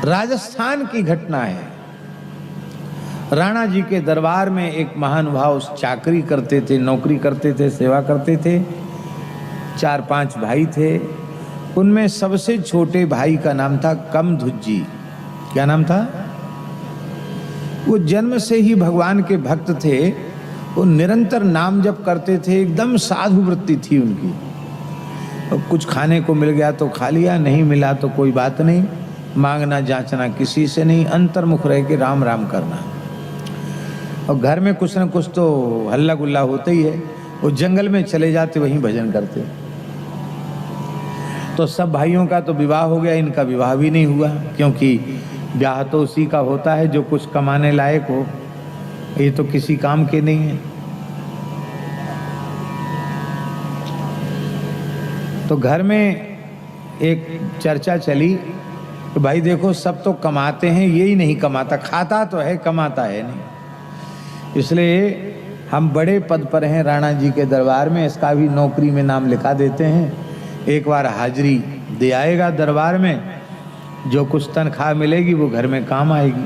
राजस्थान की घटना है। राणा जी के दरबार में एक महानुभाव चाकरी करते थे, नौकरी करते थे, सेवा करते थे। 4-5 भाई थे। उनमें सबसे छोटे भाई का नाम था कमधुज्जी। क्या नाम था? वो जन्म से ही भगवान के भक्त थे। वो निरंतर नाम जप करते थे, एकदम साधु वृत्ति थी उनकी। और कुछ खाने को मिल गया तो खा लिया, नहीं मिला तो कोई बात नहीं, मांगना जांचना किसी से नहीं, अंतर्मुख रह के राम राम करना। और घर में कुछ न कुछ तो हल्ला गुल्ला होता ही है। वो जंगल में चले जाते, वहीं भजन करते। तो सब भाइयों का तो विवाह हो गया, इनका विवाह भी नहीं हुआ, क्योंकि ब्याह तो उसी का होता है जो कुछ कमाने लायक हो। ये तो किसी काम के नहीं है। तो घर में एक चर्चा चली कि भाई देखो, सब तो कमाते हैं, यही नहीं कमाता। खाता तो है, कमाता है नहीं। इसलिए हम बड़े पद पर हैं राणा जी के दरबार में, इसका भी नौकरी में नाम लिखा देते हैं। एक बार हाजिरी दे आएगा दरबार में, जो कुछ तनख्वाह मिलेगी वो घर में काम आएगी।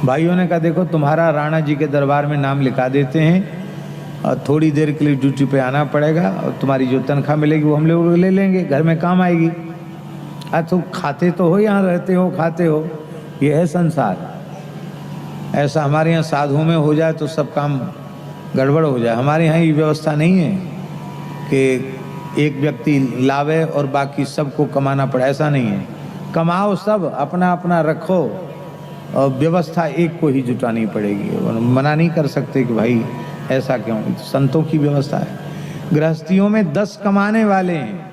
भाइयों ने कहा देखो, तुम्हारा राणा जी के दरबार में नाम लिखा देते हैं और थोड़ी देर के लिए ड्यूटी पे आना पड़ेगा, और तुम्हारी जो तनख्वाह मिलेगी वो हम लोग ले लेंगे, घर में काम आएगी। तुम खाते तो हो, यहाँ रहते हो, खाते हो, ये है संसार। ऐसा हमारे यहाँ साधुओं में हो जाए तो सब काम गड़बड़ हो जाए। हमारे यहाँ ये व्यवस्था नहीं है कि एक व्यक्ति लावे और बाकी सबको कमाना पड़े, ऐसा नहीं है। कमाओ सब, अपना अपना रखो, और व्यवस्था एक को ही जुटानी पड़ेगी। मना नहीं कर सकते कि भाई ऐसा क्यों, संतों की व्यवस्था है। गृहस्थियों में 10 कमाने वाले हैं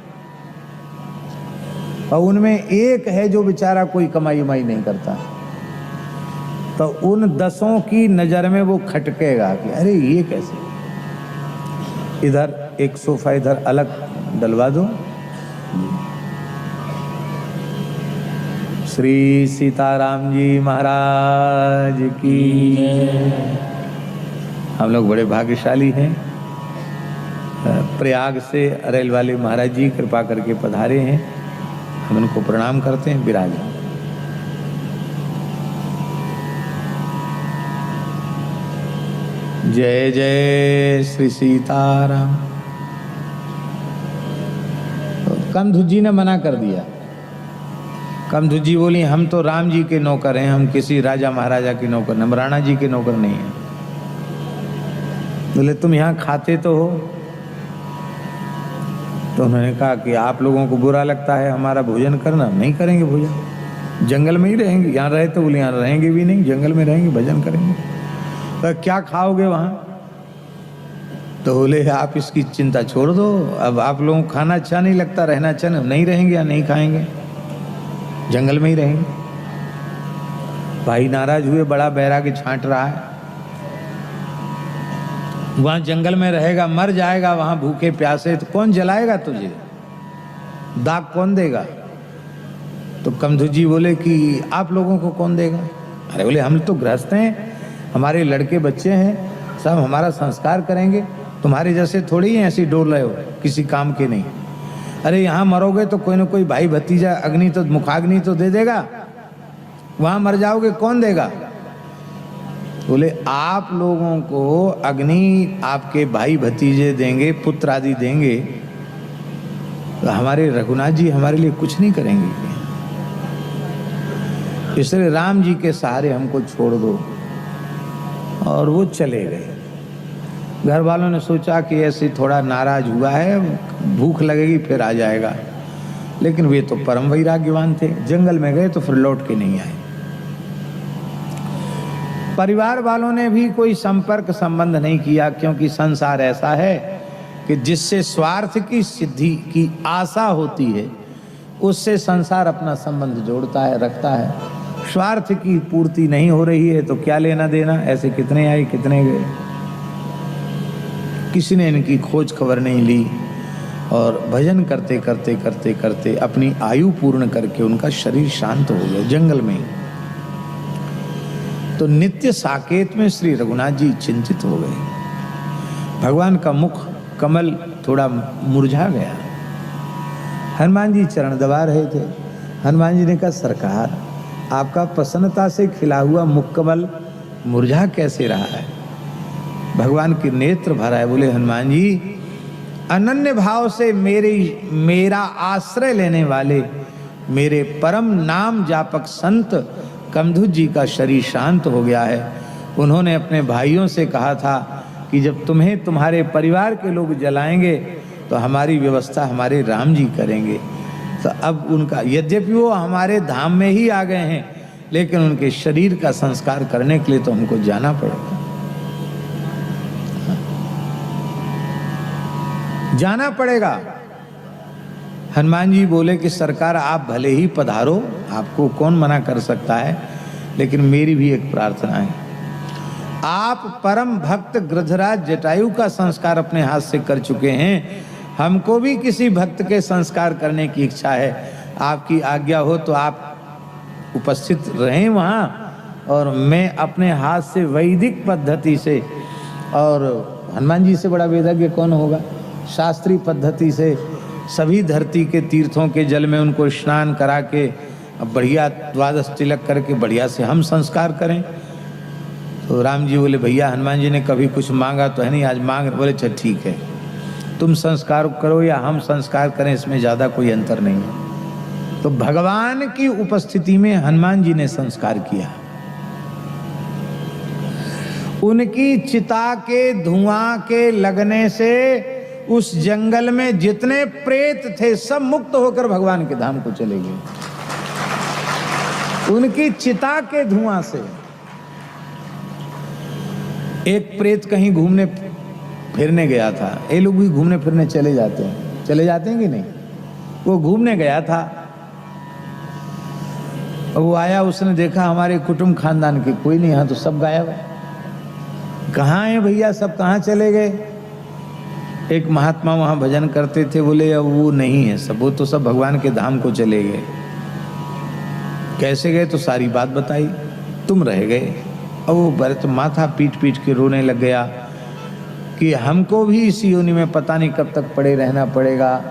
और उनमें एक है जो बेचारा कोई कमाई उमाई नहीं करता। तो उन 10 की नजर में वो खटकेगा कि अरे ये कैसे। इधर एक सोफा इधर अलग डलवा दो। श्री सीताराम जी महाराज की। हम लोग बड़े भाग्यशाली हैं। प्रयाग से अरेल वाले महाराज जी कृपा करके पधारे हैं, हम उनको प्रणाम करते हैं। विराज। जय जय श्री सीताराम। कमधुज्जी ने मना कर दिया। कमधुज्जी बोली हम तो राम जी के नौकर हैं, हम किसी राजा महाराजा के नौकर नहीं, हम राणा जी के नौकर नहीं हैं। बोले तुम यहाँ खाते तो हो? तो उन्होंने कहा कि आप लोगों को बुरा लगता है हमारा भोजन करना, नहीं करेंगे भोजन, जंगल में ही रहेंगे। यहाँ रहे तो बोले यहाँ रहेंगे भी नहीं, जंगल में रहेंगे, भजन करेंगे। तो क्या खाओगे वहाँ? तो बोले आप इसकी चिंता छोड़ दो, अब आप लोगों को खाना अच्छा नहीं लगता, रहना अच्छा नहीं रहेंगे, या नहीं खाएंगे, जंगल में ही रहेंगे। भाई नाराज हुए, बड़ा बैरागी छांट रहा है। वहां जंगल में रहेगा, मर जाएगा वहां भूखे प्यासे, तो कौन जलाएगा तुझे, दाग कौन देगा? तो कमधुज्जी बोले कि आप लोगों को कौन देगा? अरे बोले हम तो गृहस्थ हैं, हमारे लड़के बच्चे हैं, सब हमारा संस्कार करेंगे, तुम्हारे जैसे थोड़ी हैं ऐसी डोल रहे हो, किसी काम के नहीं। अरे यहाँ मरोगे तो कोई ना कोई भाई भतीजा अग्नि तो मुखाग्नि तो दे देगा, वहां मर जाओगे कौन देगा? बोले आप लोगों को अग्नि आपके भाई भतीजे देंगे, पुत्र आदि देंगे, तो हमारे रघुनाथ जी हमारे लिए कुछ नहीं करेंगे। इसलिए राम जी के सहारे हमको छोड़ दो। और वो चले गए। घर वालों ने सोचा कि ऐसे थोड़ा नाराज हुआ है, भूख लगेगी फिर आ जाएगा, लेकिन वे तो परम वैराग्यवान थे। जंगल में गए तो फिर लौट के नहीं आए। परिवार वालों ने भी कोई संपर्क संबंध नहीं किया, क्योंकि संसार ऐसा है कि जिससे स्वार्थ की सिद्धि की आशा होती है उससे संसार अपना संबंध जोड़ता है, रखता है। स्वार्थ की पूर्ति नहीं हो रही है तो क्या लेना देना, ऐसे कितने आए कितने गए। किसी ने इनकी खोज खबर नहीं ली और भजन करते करते करते करते अपनी आयु पूर्ण करके उनका शरीर शांत हो गया जंगल में। तो नित्य साकेत में श्री रघुनाथ जी चिंतित हो गए। भगवान का मुख कमल थोड़ा मुरझा गया। हनुमान जी चरण दबा रहे थे। हनुमान जी ने कहा सरकार, आपका प्रसन्नता से खिला हुआ मुक्कमल मुरझा कैसे रहा है? भगवान के नेत्र भरा है। बोले हनुमान जी, अनन्य भाव से मेरा आश्रय लेने वाले मेरे परम नाम जापक संत कमधुज जी का शरीर शांत हो गया है। उन्होंने अपने भाइयों से कहा था कि जब तुम्हें तुम्हारे परिवार के लोग जलाएंगे तो हमारी व्यवस्था हमारे राम जी करेंगे। तो अब उनका, यद्यपि वो हमारे धाम में ही आ गए हैं, लेकिन उनके शरीर का संस्कार करने के लिए तो हमको जाना पड़ेगा, जाना पड़ेगा। हनुमान जी बोले कि सरकार आप भले ही पधारो, आपको कौन मना कर सकता है, लेकिन मेरी भी एक प्रार्थना है। आप परम भक्त गृधराज जटायु का संस्कार अपने हाथ से कर चुके हैं, हमको भी किसी भक्त के संस्कार करने की इच्छा है। आपकी आज्ञा हो तो आप उपस्थित रहें वहाँ, और मैं अपने हाथ से वैदिक पद्धति से, और हनुमान जी से बड़ा वेदज्ञ कौन होगा, शास्त्रीय पद्धति से सभी धरती के तीर्थों के जल में उनको स्नान करा के बढ़िया द्वादश तिलक करके बढ़िया से हम संस्कार करें। तो राम जी बोले भैया, हनुमान जी ने कभी कुछ मांगा तो है नहीं, आज मांग। बोले अच्छा ठीक है, तुम संस्कार करो या हम संस्कार करें, इसमें ज़्यादा कोई अंतर नहीं है। तो भगवान की उपस्थिति में हनुमान जी ने संस्कार किया। उनकी चिता के धुआं के लगने से उस जंगल में जितने प्रेत थे सब मुक्त होकर भगवान के धाम को चले गए, उनकी चिता के धुआं से। एक प्रेत कहीं घूमने फिरने गया था, ये लोग भी घूमने फिरने चले जाते हैं कि नहीं? वो घूमने गया था, वो आया, उसने देखा हमारे कुटुंब खानदान के कोई नहीं, यहाँ तो सब गायब है। कहाँ है भैया, सब कहाँ चले गए? एक महात्मा वहाँ भजन करते थे, बोले अब वो नहीं है सब, वो तो सब भगवान के धाम को चले गए। कैसे गए? तो सारी बात बताई, तुम रह गए। अब वो भरत माथा पीट पीट के रोने लग गया कि हमको भी इस योनि में पता नहीं कब तक पड़े रहना पड़ेगा।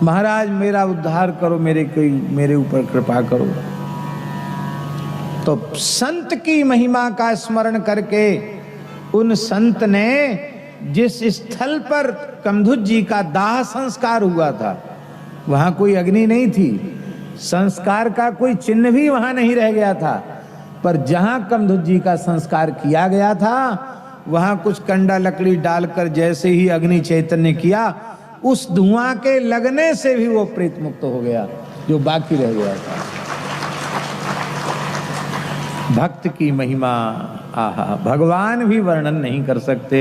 महाराज मेरा उद्धार करो, मेरे ऊपर कृपा करो। तो संत की महिमा का स्मरण करके उन संत ने जिस स्थल पर कमधुज जी का दाह संस्कार हुआ था, वहां कोई अग्नि नहीं थी, संस्कार का कोई चिन्ह भी वहां नहीं रह गया था, पर जहां कमधुज जी का संस्कार किया गया था वहां कुछ कंडा लकड़ी डालकर जैसे ही अग्नि चैतन्य किया, उस धुआं के लगने से भी वो प्रेत मुक्त हो गया जो बाकी रह गया था। भक्त की महिमा आहा, भगवान भी वर्णन नहीं कर सकते।